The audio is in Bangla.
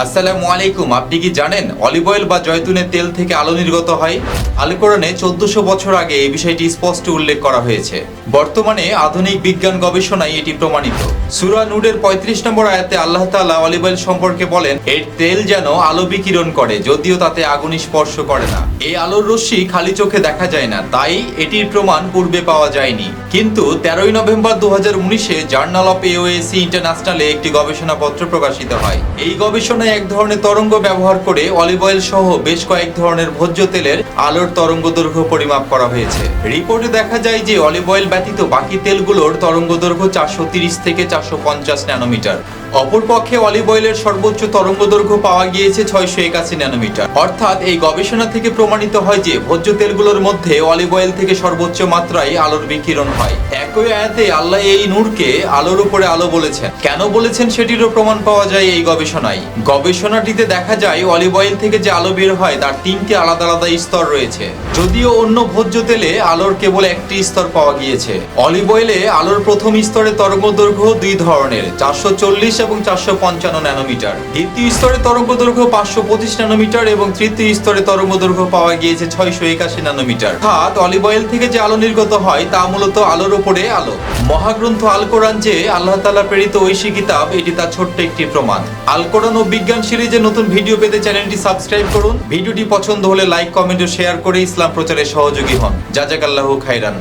আসসালামু আলাইকুম। আপনি কি জানেন অলিভ অয়েল বা জয়তুনের তেল থেকে আলো নির্গত হয়? আল কোরআনে 1400 বছর আগে এই বিষয়টি স্পষ্ট উল্লেখ করা হয়েছে। বর্তমানে আধুনিক বিজ্ঞান গবেষণায় এটি প্রমাণিত। সূরা নূরের 35 নম্বর আয়াতে আল্লাহ তাআলা অলিভ অয়েল সম্পর্কে বলেন, এর তেল যেন আলো বিকিরণ করে, যদিও তাতে আগুন স্পর্শ করে না। এই আলোর রশ্মি খালি চোখে দেখা যায় না, তাই এটির প্রমাণ পূর্বে পাওয়া যায়নি। কিন্তু 13 নভেম্বর 2019-এ জার্নাল অফ এওএসি ইন্টারন্যাশনালে একটি গবেষণাপত্র প্রকাশিত হয়। এই গবেষণায় এক ধরনের তরঙ্গ ব্যবহার করে অলিভ অয়েল সহ বেশ কয়েক ধরনের ভোজ্য তেলের আলোর তরঙ্গদৈর্ঘ্য পরিমাপ করা হয়েছে। রিপোর্টে দেখা যায় যে অলিভ অয়েল ব্যতীত বাকি তেলগুলোর তরঙ্গদৈর্ঘ্য 430 থেকে 450 ন্যানোমিটার। অপরপক্ষে অলিভ অয়েলের সর্বোচ্চ তরঙ্গদৈর্ঘ্য পাওয়া গিয়েছে 681 ন্যানোমিটার। অর্থাৎ এই গবেষণা থেকে প্রমাণিত হয় যে ভোজ্য তেলগুলোর মধ্যে অলিভ অয়েল থেকে সর্বোচ্চ মাত্রায় আলোর বিকিরণ হয়। একই আয়াতে আল্লাহ এই নূরকে আলোর উপরে আলো বলেছেন। কেন বলেছেন সেটিরও প্রমাণ পাওয়া যায় এই গবেষণায়। গবেষণাটিতে দেখা যায় অলিভ অয়েল থেকে যে আলো বের হয় তার 3টি আলাদা আলাদা স্তর রয়েছে, যদিও অন্য ভোজ্য তেলে আলোর কেবল একটি স্তর পাওয়া গিয়েছে। অলিভ অয়েলে আলোর প্রথম স্তরের তরঙ্গদৈর্ঘ্য দুই ধরনের, 440 এবং 455 ন্যানোমিটার। দ্বিতীয় স্তরের তরঙ্গদৈর্ঘ্য 525 ন্যানোমিটার এবং তৃতীয় স্তরের তরঙ্গদৈর্ঘ্য পাওয়া গিয়েছে 681 ন্যানোমিটার। অর্থাৎ অলিভ অয়েল থেকে যে আলো নির্গত হয় তা মূলত আলোর উপরে আলো। মহাগ্রন্থ আল কোরআন যে আল্লাহ তাআলা প্রেরিত ঐশী কিতাব, এটি তার ছোট্ট একটি প্রমাণ। আল কোরআন ও বিজ্ঞান সিরিজের নতুন ভিডিও পেতে চ্যানেলটি সাবস্ক্রাইব করুন। ভিডিওটি পছন্দ হলে লাইক, কমেন্ট ও শেয়ার করে ইসলাম প্রচারে সহযোগী হন। জাযাকাল্লাহু খাইরান।